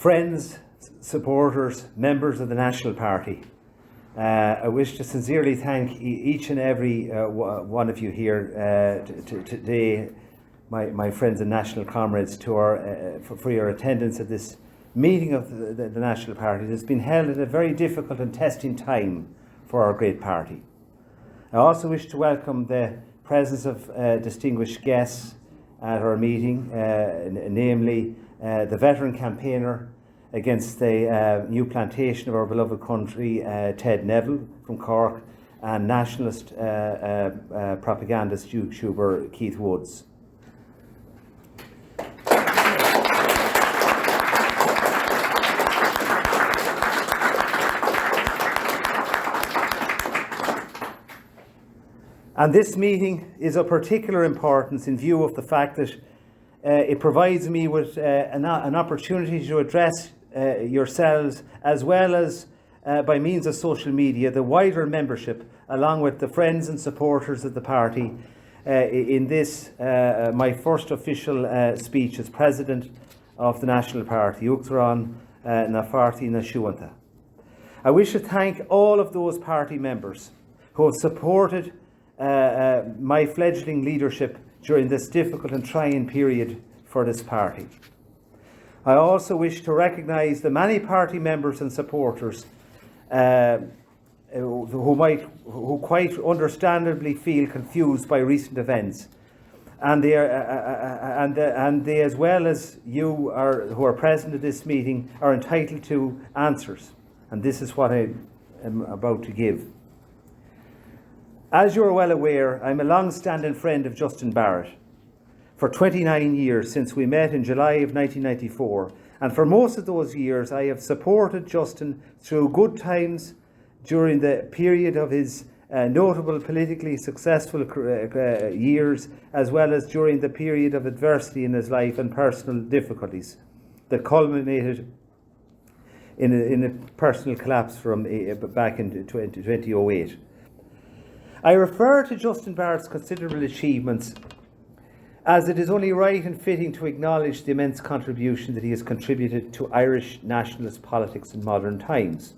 friends, supporters, members of the National Party, I wish to sincerely thank each and every one of you here today, my friends and national comrades, for your attendance at this meeting of the National Party that's been held at a very difficult and testing time for our great party. I also wish to welcome the presence of distinguished guests at our meeting, namely the veteran campaigner against the new plantation of our beloved country, Ted Neville from Cork, and nationalist propagandist YouTuber Keith Woods. And this meeting is of particular importance in view of the fact that it provides me with an opportunity to address yourselves, as well as by means of social media, the wider membership, along with the friends and supporters of the party, in this, my first official speech as President of the National Party, Uachtaráin na Páirtí Náisiúnta. I wish to thank all of those party members who have supported my fledgling leadership during this difficult and trying period for this party. I also wish to recognise the many party members and supporters who quite understandably feel confused by recent events, and they as well as you who are present at this meeting are entitled to answers, and this is what I am about to give. As you are well aware, I'm a long-standing friend of Justin Barrett for 29 years since we met in July of 1994, and for most of those years I have supported Justin through good times during the period of his notable politically successful years, as well as during the period of adversity in his life and personal difficulties that culminated in a personal collapse from back in 2008. I refer to Justin Barrett's considerable achievements as it is only right and fitting to acknowledge the immense contribution that he has contributed to Irish nationalist politics in modern times.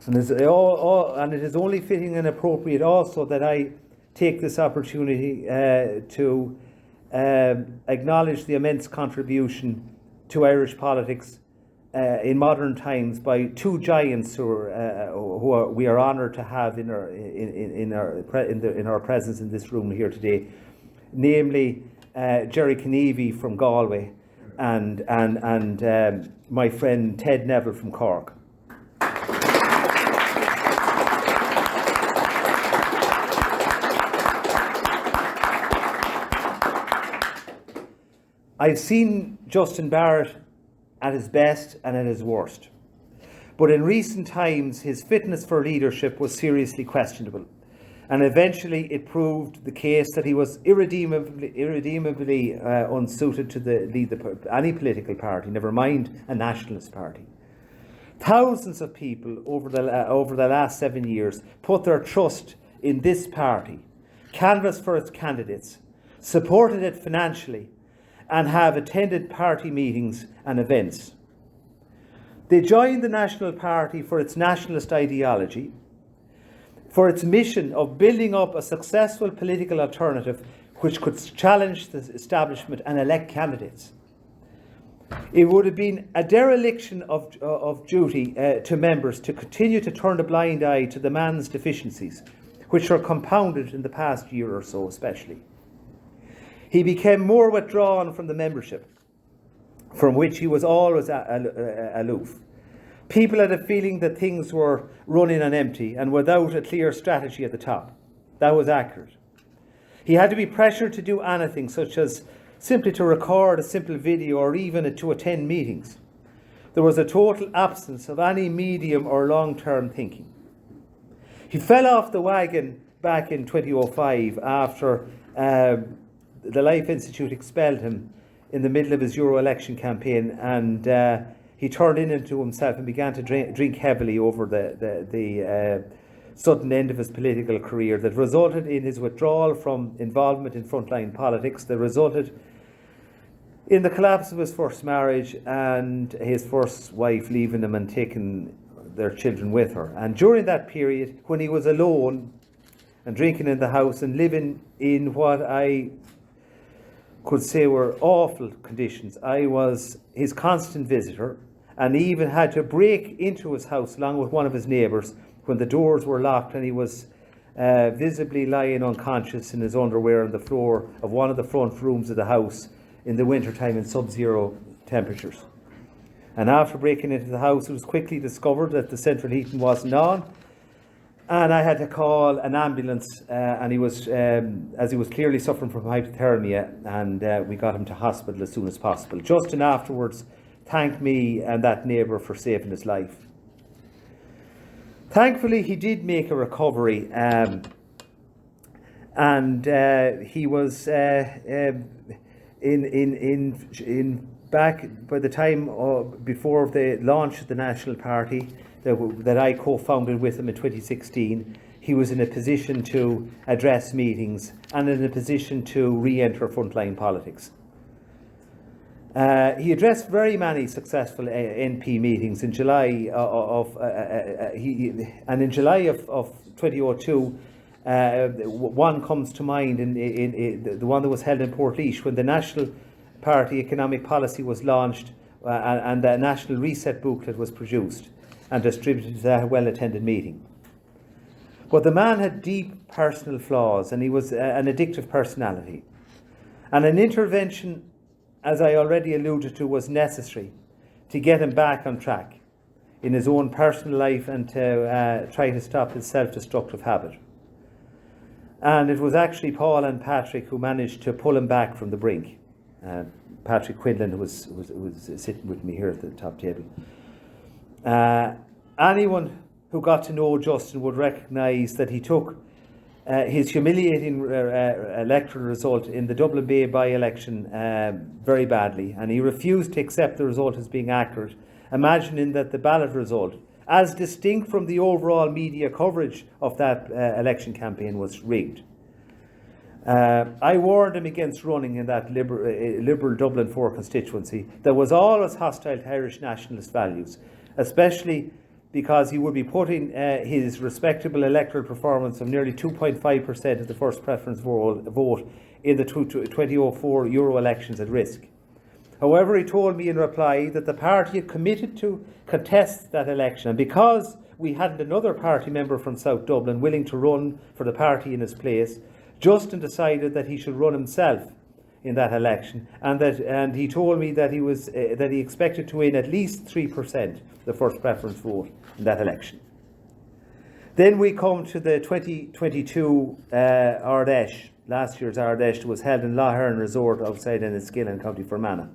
And it is only fitting and appropriate also that I take this opportunity to acknowledge the immense contribution to Irish politics in modern times by two giants we are honoured to have in our presence in this room here today, namely Jerry Kennevy from Galway and my friend Ted Neville from Cork. I've seen Justin Barrett at his best and at his worst. But in recent times, his fitness for leadership was seriously questionable. And eventually it proved the case that he was irredeemably unsuited to lead any political party, never mind a nationalist party. Thousands of people over the last 7 years put their trust in this party, canvassed for its candidates, supported it financially, and have attended party meetings and events. They joined the National Party for its nationalist ideology, for its mission of building up a successful political alternative which could challenge the establishment and elect candidates. It would have been a dereliction of duty to members to continue to turn a blind eye to the man's deficiencies, which were compounded in the past year or so especially. He became more withdrawn from the membership, from which he was always aloof. People had a feeling that things were running on empty and without a clear strategy at the top. That was accurate. He had to be pressured to do anything, such as simply to record a simple video or even to attend meetings. There was a total absence of any medium or long-term thinking. He fell off the wagon back in 2005 after the Life Institute expelled him in the middle of his Euro election campaign, and he turned into himself and began to drink heavily over the sudden end of his political career that resulted in his withdrawal from involvement in frontline politics, that resulted In the collapse of his first marriage and his first wife leaving him and taking their children with her. And during that period, when he was alone and drinking in the house and living in what I could say were awful conditions, I was his constant visitor, and he even had to break into his house along with one of his neighbours when the doors were locked and he was visibly lying unconscious in his underwear on the floor of one of the front rooms of the house in the winter time in sub-zero temperatures. And after breaking into the house, it was quickly discovered that the central heating wasn't on, and I had to call an ambulance, and he was, as he was clearly suffering from hypothermia, and we got him to hospital as soon as possible. Justin afterwards thanked me and that neighbour for saving his life. Thankfully, he did make a recovery, and he was in back by the time before the launch of the National Party that I co-founded with him in 2016. He was in a position to address meetings and in a position to re-enter frontline politics. He addressed very many successful NP meetings in July in July of 2002. One comes to mind, in the one that was held in Páirtí when the National Party economic policy was launched and the National Reset booklet was produced and distributed to that well-attended meeting. But the man had deep personal flaws, and he was an addictive personality. And an intervention, as I already alluded to, was necessary to get him back on track in his own personal life and to try to stop his self-destructive habit. And it was actually Paul and Patrick who managed to pull him back from the brink. Patrick Quinlan, who was sitting with me here at the top table. Anyone who got to know Justin would recognise that he took his humiliating electoral result in the Dublin Bay by-election very badly, and he refused to accept the result as being accurate, imagining that the ballot result, as distinct from the overall media coverage of that election campaign, was rigged. I warned him against running in that liberal Dublin 4 constituency that was always hostile to Irish nationalist values, especially because he would be putting his respectable electoral performance of nearly 2.5% of the first preference vote in the 2004 Euro elections at risk. However, he told me in reply that the party had committed to contest that election, and because we hadn't another party member from South Dublin willing to run for the party in his place, Justin decided that he should run himself in that election, and he told me that he expected to win at least 3% the first preference vote in that election. Then we come to the 2022 Ardèche, last year's Ardèche, that was held in Laugharne Resort outside Enniskillen in County Fermanagh,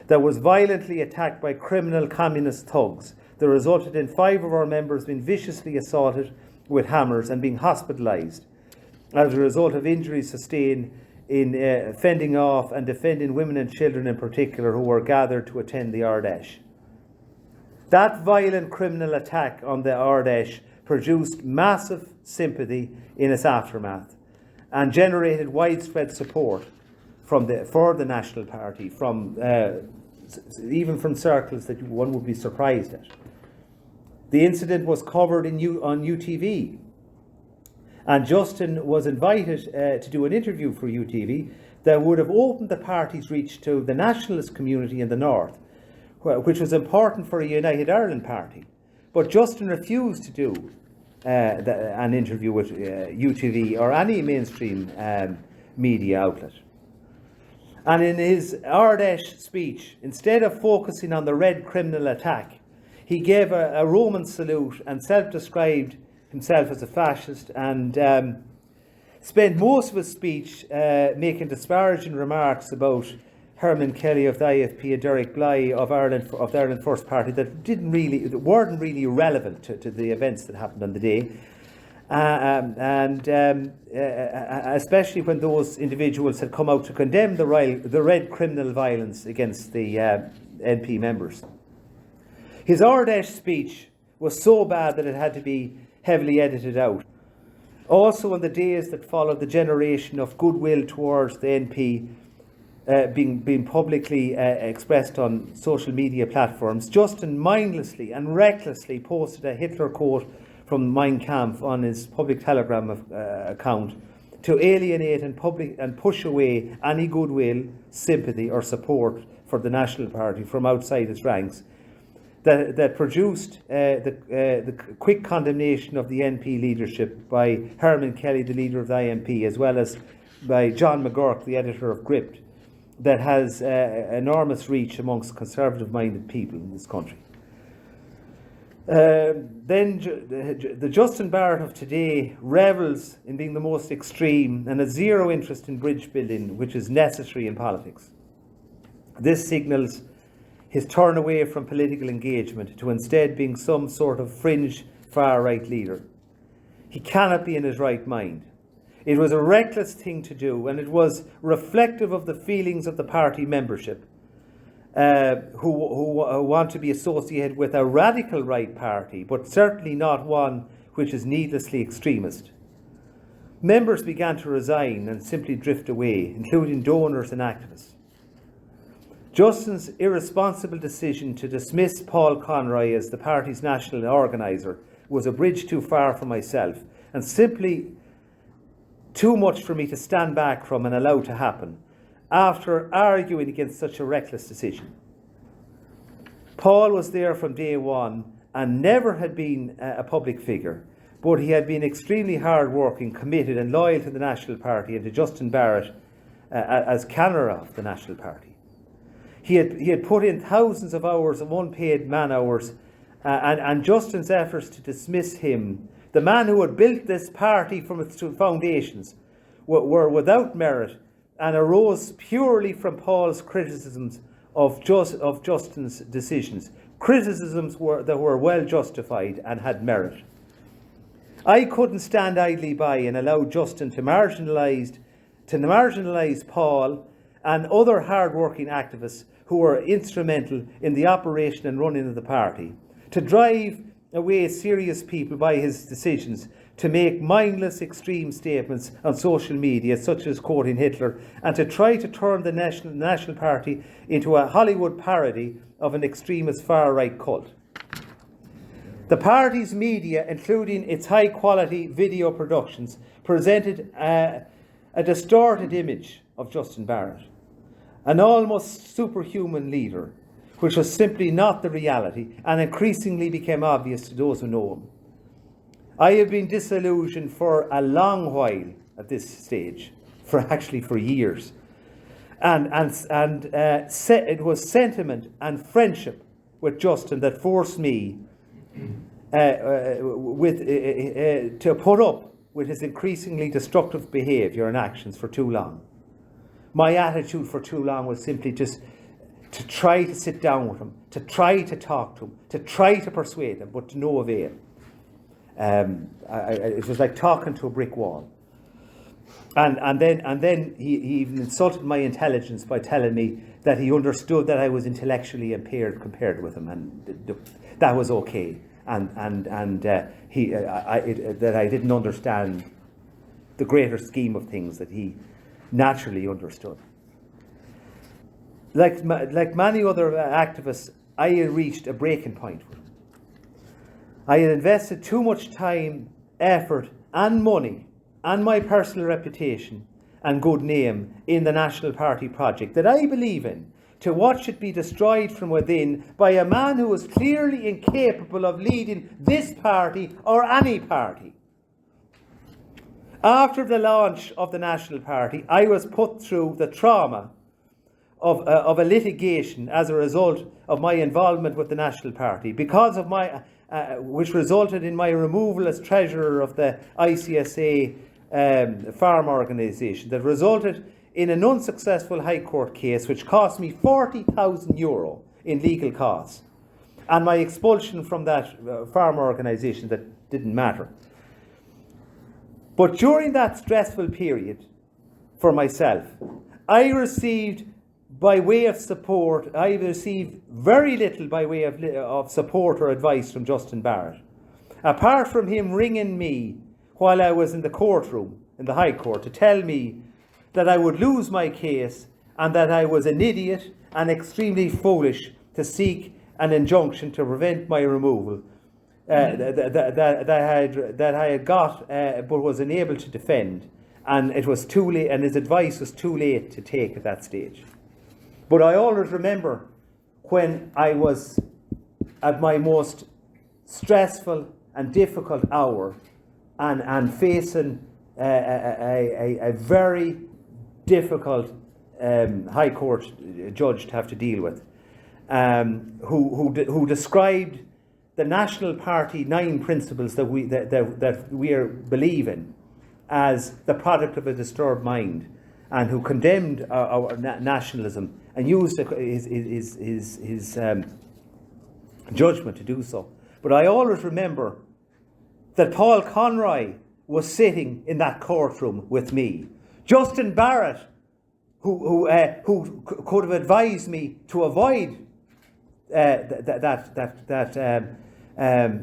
that was violently attacked by criminal communist thugs that resulted in 5 of our members being viciously assaulted with hammers and being hospitalised as a result of injuries sustained in fending off and defending women and children in particular who were gathered to attend the Ardèche. That violent criminal attack on the Ardèche produced massive sympathy in its aftermath and generated widespread support for the National Party, even from circles that one would be surprised at. The incident was covered on UTV, and Justin was invited to do an interview for UTV that would have opened the party's reach to the nationalist community in the north, which was important for a United Ireland party. But Justin refused to do an interview with UTV or any mainstream media outlet. And in his Ardèche speech, instead of focusing on the red criminal attack, he gave a Roman salute and self-described himself as a fascist, and spent most of his speech making disparaging remarks about Herman Kelly of the IFP and Derek Bly of the Ireland First Party that weren't really relevant to the events that happened on the day, especially when those individuals had come out to condemn the red criminal violence against the NP members. His Ardèche speech was so bad that it had to be heavily edited out. Also, in the days that followed, the generation of goodwill towards the NP being publicly expressed on social media platforms, Justin mindlessly and recklessly posted a Hitler quote from Mein Kampf on his public Telegram account to alienate and push away any goodwill, sympathy or support for the National Party from outside its ranks, that produced the quick condemnation of the NP leadership by Herman Kelly, the leader of the IMP, as well as by John McGurk, the editor of Gript, that has enormous reach amongst conservative-minded people in this country. Then the Justin Barrett of today revels in being the most extreme and has zero interest in bridge building, which is necessary in politics. This signals his turn away from political engagement to instead being some sort of fringe far-right leader. He cannot be in his right mind. It was a reckless thing to do, and it was reflective of the feelings of the party membership who want to be associated with a radical right party, but certainly not one which is needlessly extremist. Members began to resign and simply drift away, including donors and activists. Justin's irresponsible decision to dismiss Paul Conroy as the party's national organiser was a bridge too far for myself, and simply too much for me to stand back from and allow to happen, after arguing against such a reckless decision. Paul was there from day one and never had been a public figure, but he had been extremely hard-working, committed and loyal to the National Party and to Justin Barrett as Canara of the National Party. He had put in thousands of hours of unpaid man-hours, and Justin's efforts to dismiss him, the man who had built this party from its foundations, were without merit and arose purely from Paul's criticisms of Justin's decisions, criticisms that were well justified and had merit. I couldn't stand idly by and allow Justin to marginalise Paul and other hard-working activists who were instrumental in the operation and running of the party, to drive away serious people by his decisions to make mindless extreme statements on social media, such as quoting Hitler, and to try to turn the National Party into a Hollywood parody of an extremist far-right cult. The party's media, including its high-quality video productions, presented a distorted image of Justin Barrett, an almost superhuman leader, which was simply not the reality and increasingly became obvious to those who know him. I have been disillusioned for a long while at this stage, for years. And it was sentiment and friendship with Justin that forced me to put up with his increasingly destructive behaviour and actions for too long. My attitude for too long was simply just to try to sit down with him, to try to talk to him, to try to persuade him, but to no avail. It was like talking to a brick wall. And then he even insulted my intelligence by telling me that he understood that I was intellectually impaired compared with him, and that was okay, that I didn't understand the greater scheme of things that he naturally understood. Like many other activists, I had reached a breaking point with him. I had invested too much time, effort and money and my personal reputation and good name in the National Party project that I believe in, to watch it be destroyed from within by a man who was clearly incapable of leading this party or any party. After the launch of the National Party, I was put through the trauma of a litigation as a result of my involvement with the National Party, because of which resulted in my removal as treasurer of the ICSA farm organisation, that resulted in an unsuccessful High Court case which cost me €40,000 in legal costs, and my expulsion from that farm organisation that didn't matter. But during that stressful period for myself, I received very little by way of support or advice from Justin Barrett. Apart from him ringing me while I was in the courtroom, in the High Court, to tell me that I would lose my case and that I was an idiot and extremely foolish to seek an injunction to prevent my removal that I had got but was unable to defend, and it was too late, and his advice was too late to take at that stage. But I always remember when I was at my most stressful and difficult hour and facing a very difficult High Court judge to have to deal with, who described the National Party 9 principles that we believe in as the product of a disturbed mind, and who condemned our nationalism and used his judgment to do so. But I always remember that Paul Conroy was sitting in that courtroom with me. Justin Barrett, who could have advised me to avoid that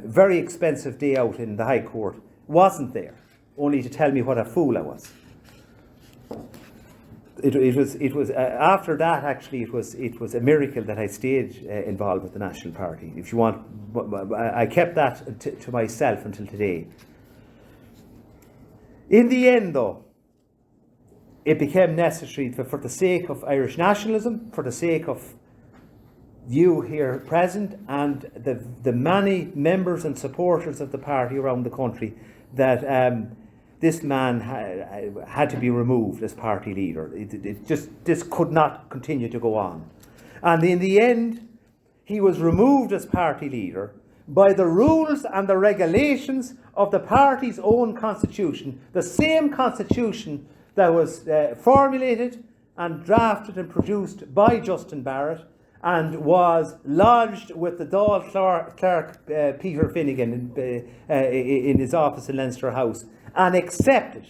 very expensive day out in the High Court, wasn't there, only to tell me what a fool I was. It was after that, actually, it was a miracle that I stayed involved with the National Party. If you want, I kept that to myself until today. In the end, though, it became necessary for the sake of Irish nationalism, for the sake of you here present, and the many members and supporters of the party around the country, that this man had to be removed as party leader. This could not continue to go on. And in the end, he was removed as party leader by the rules and the regulations of the party's own constitution, the same constitution that was formulated and drafted and produced by Justin Barrett, and was lodged with the Dáil clerk Peter Finnegan in his office in Leinster House, and accepted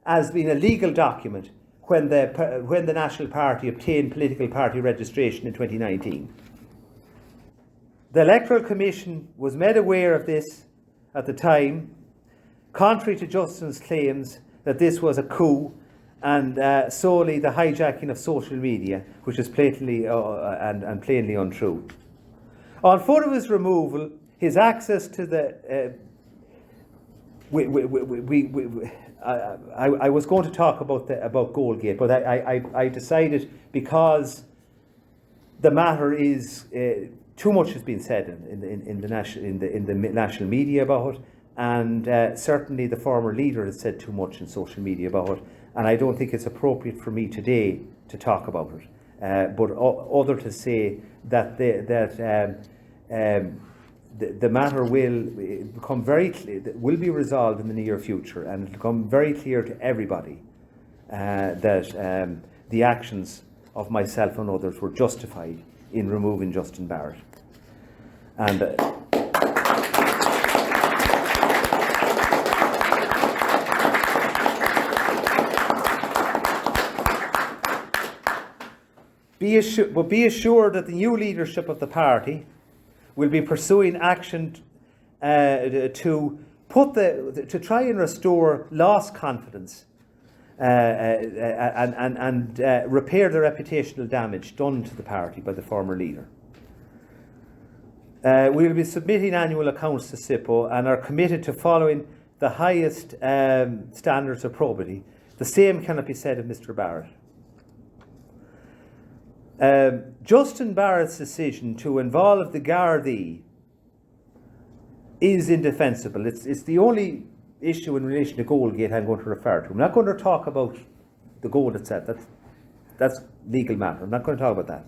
as being a legal document when the National Party obtained political party registration in 2019. The Electoral Commission was made aware of this at the time, contrary to Justin's claims that this was a coup and solely the hijacking of social media, which is plainly and plainly untrue. On foot of his removal, his access to the I was going to talk about Goldgate, but I decided, because the matter is too much has been said in the national media about it, and certainly the former leader has said too much in social media about it, and I don't think it's appropriate for me today to talk about it. But other to say that the matter will become will be resolved in the near future, and it'll become very clear to everybody that the actions of myself and others were justified in removing Justin Barrett. And be assured that the new leadership of the party will be pursuing action to try and restore lost confidence and repair the reputational damage done to the party by the former leader. We will be submitting annual accounts to SIPO and are committed to following the highest standards of probity. The same cannot be said of Mr. Barrett. Justin Barrett's decision to involve the Gardaí is indefensible. It's the only issue in relation to Goldgate I'm going to refer to. I'm not going to talk about the goal itself. That's legal matter. I'm not going to talk about that.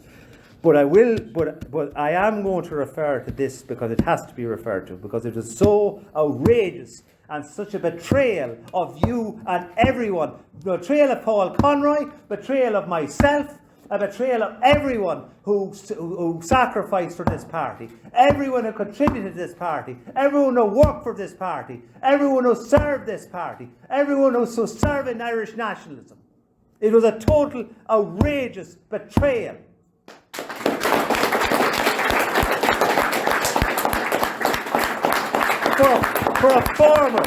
But I will. But I am going to refer to this because it has to be referred to, because it is so outrageous and such a betrayal of you and everyone. Betrayal of Paul Conroy, betrayal of myself, a betrayal of everyone who sacrificed for this party, everyone who contributed to this party, everyone who worked for this party, everyone who served this party, everyone who was serving Irish nationalism. It was a total outrageous betrayal. For a former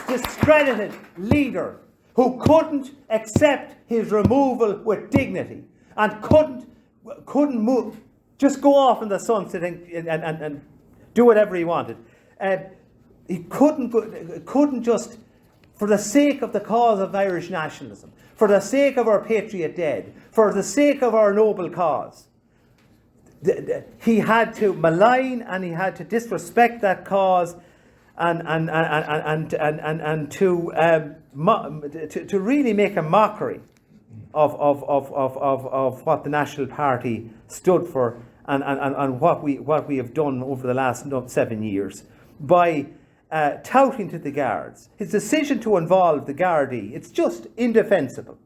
discredited leader who couldn't accept his removal with dignity and couldn't move, just go off in the sunset and do whatever he wanted. He couldn't just, for the sake of the cause of Irish nationalism, for the sake of our patriot dead, for the sake of our noble cause, he had to malign and he had to disrespect that cause and to really make a mockery of what the National Party stood for and what we have done over the last 7 years by touting to the Guards. His decision to involve the Gardaí, it's just indefensible.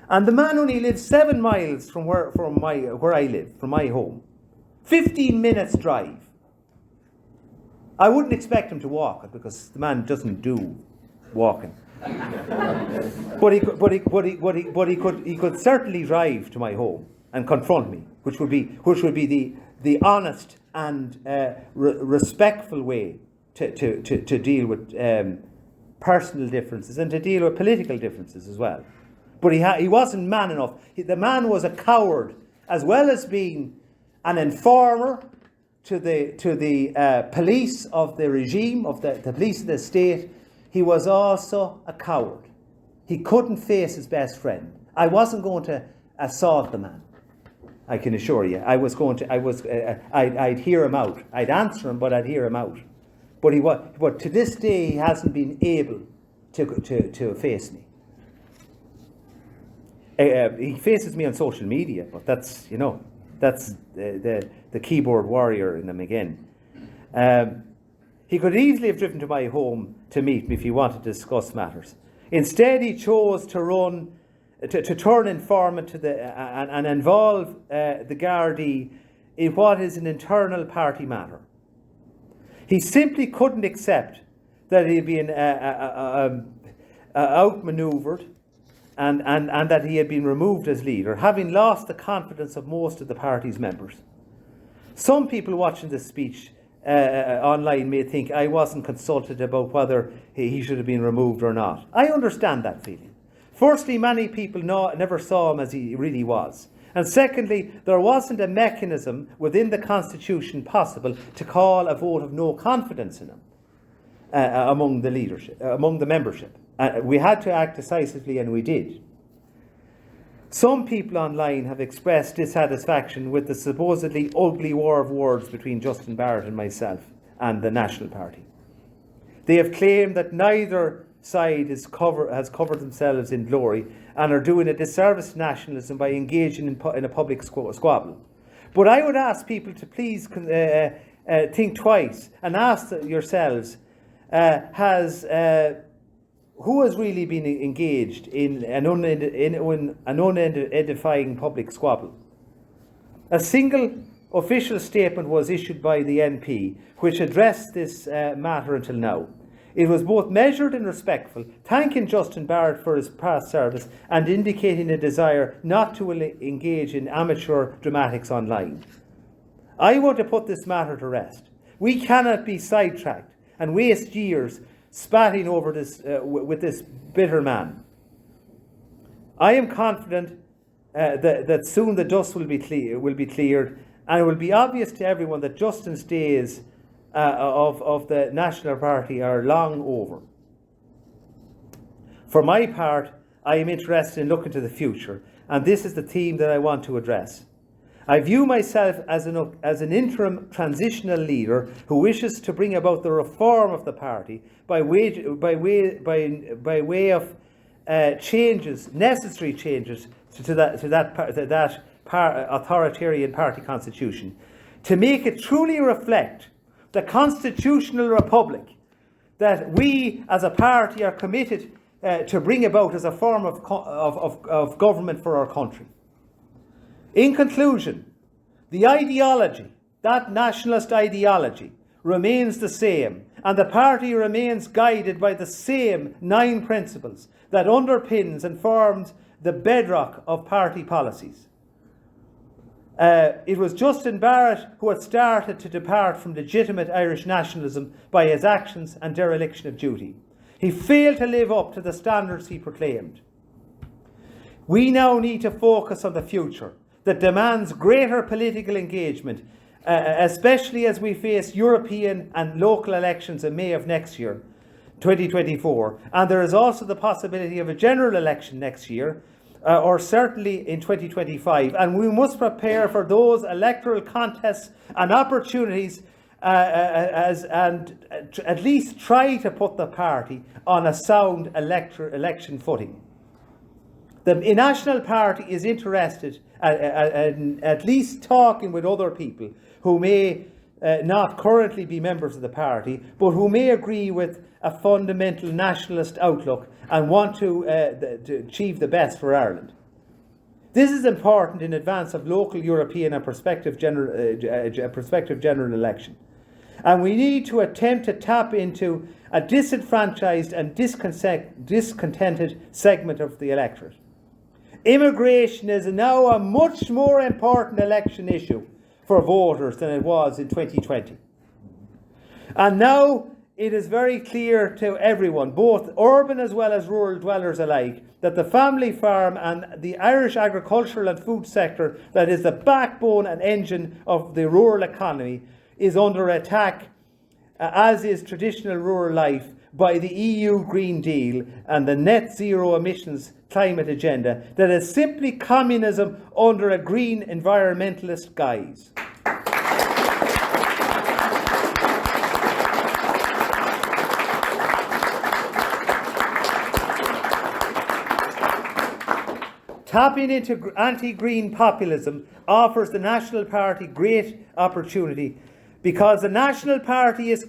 And the man only lives 7 miles from where I live, from my home. 15 minutes drive. I wouldn't expect him to walk it because the man doesn't do walking. but he could certainly drive to my home and confront me, which would be the honest and respectful way to deal with personal differences and to deal with political differences as well. But he wasn't man enough. The man was a coward, as well as being an informer to the police of the regime, of the police of the state. He was also a coward. He couldn't face his best friend. I wasn't going to assault the man, I can assure you. I'd hear him out. I'd answer him, but I'd hear him out. But to this day, he hasn't been able to face me. He faces me on social media, but that's the keyboard warrior in him again. He could easily have driven to my home to meet me if he wanted to discuss matters. Instead, he chose to turn informant and involve the Gardaí in what is an internal party matter. He simply couldn't accept that he had been outmanoeuvred and that he had been removed as leader, having lost the confidence of most of the party's members. Some people watching this speech online may think I wasn't consulted about whether he should have been removed or not. I understand that feeling. Firstly, many people never saw him as he really was. And secondly, there wasn't a mechanism within the Constitution possible to call a vote of no confidence in him among the leadership, among the membership. We had to act decisively, and we did. Some people online have expressed dissatisfaction with the supposedly ugly war of words between Justin Barrett and myself and the National Party. They have claimed that neither side has covered themselves in glory and are doing a disservice to nationalism by engaging in a public squabble. But I would ask people to please think twice and ask yourselves, who has really been engaged in an unedifying public squabble? A single official statement was issued by the NP which addressed this matter until now. It was both measured and respectful, thanking Justin Barrett for his past service and indicating a desire not to engage in amateur dramatics online. I want to put this matter to rest. We cannot be sidetracked and waste years spatting over this with this bitter man. I am confident that soon the dust will be cleared, and it will be obvious to everyone that Justin's days of the National Party are long over. For my part, I am interested in looking to the future, and this is the theme that I want to address. I view myself as an interim transitional leader who wishes to bring about the reform of the party by way of necessary changes to that authoritarian party constitution, to make it truly reflect the constitutional republic that we as a party are committed to bring about as a form of government for our country. In conclusion, the ideology, that nationalist ideology, remains the same, and the party remains guided by the same 9 principles that underpins and forms the bedrock of party policies. It was Justin Barrett who had started to depart from legitimate Irish nationalism by his actions and dereliction of duty. He failed to live up to the standards he proclaimed. We now need to focus on the future that demands greater political engagement, especially as we face European and local elections in May of next year, 2024. And there is also the possibility of a general election next year, or certainly in 2025. And we must prepare for those electoral contests and opportunities and at least try to put the party on a sound election footing. The National Party is interested in at least talking with other people who may not currently be members of the party, but who may agree with a fundamental nationalist outlook and want to achieve the best for Ireland. This is important in advance of local European and prospective general election. And we need to attempt to tap into a disenfranchised and discontented segment of the electorate. Immigration is now a much more important election issue for voters than it was in 2020. And now it is very clear to everyone, both urban as well as rural dwellers alike, that the family farm and the Irish agricultural and food sector, that is the backbone and engine of the rural economy, is under attack, as is traditional rural life, by the EU Green Deal and the net zero emissions climate agenda that is simply communism under a green environmentalist guise. Tapping into anti-green populism offers the National Party great opportunity, because the National Party is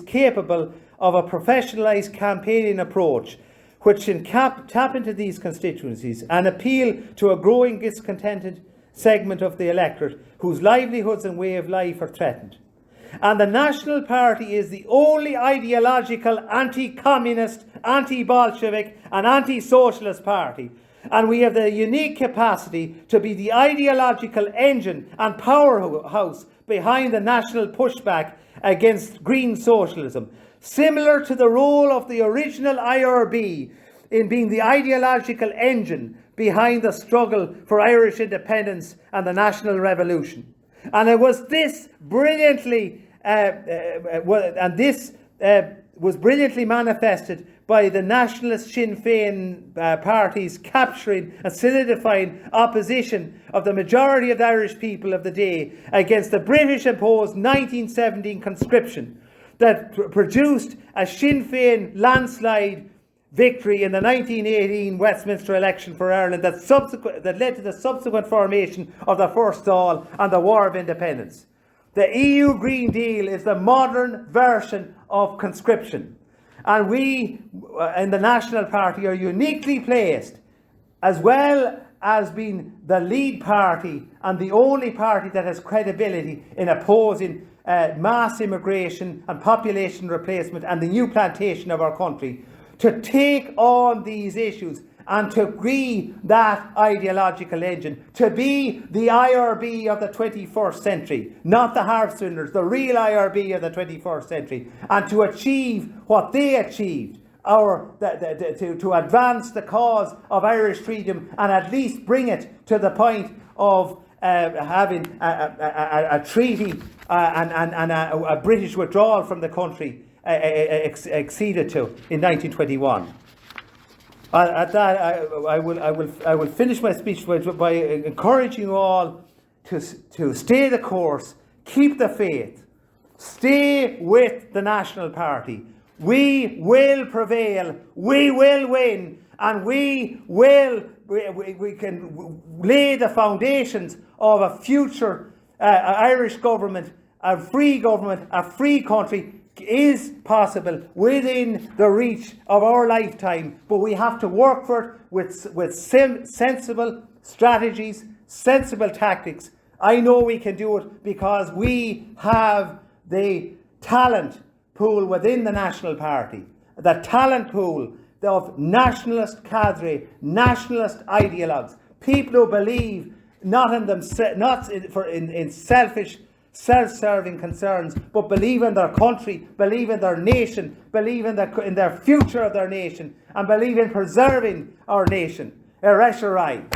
capable of a professionalised campaigning approach which can tap into these constituencies and appeal to a growing discontented segment of the electorate whose livelihoods and way of life are threatened. And the National Party is the only ideological anti-communist, anti-Bolshevik and anti-socialist party. And we have the unique capacity to be the ideological engine and powerhouse behind the national pushback against green socialism, similar to the role of the original IRB in being the ideological engine behind the struggle for Irish independence and the national revolution. And it was this brilliantly, was brilliantly manifested by the nationalist Sinn Féin parties capturing and solidifying opposition of the majority of the Irish people of the day against the British imposed 1917 conscription that produced a Sinn Féin landslide victory in the 1918 Westminster election for Ireland that led to the subsequent formation of the First Dáil and the War of Independence. The EU Green Deal is the modern version of conscription. And we in the National Party are uniquely placed, as well as being the lead party and the only party that has credibility in opposing mass immigration and population replacement and the new plantation of our country, to take on these issues and to be that ideological engine, to be the IRB of the 21st century, not the Harpswinders, the real IRB of the 21st century, and to achieve what they achieved, to advance the cause of Irish freedom and at least bring it to the point of having a treaty and a British withdrawal from the country acceded to in 1921. At that, I will finish my speech by encouraging you all to stay the course, keep the faith, stay with the National Party. We will prevail, we will win, and we can lay the foundations of a future Irish government, a free country, is possible within the reach of our lifetime, but we have to work for it with sensible strategies, sensible tactics. I know we can do it because we have the talent pool within the National Party, the talent pool of nationalist cadre, nationalist ideologues, people who believe not in selfish self-serving concerns, but believe in their country, believe in their nation, believe in their future of their nation, and believe in preserving our nation. Eresharai.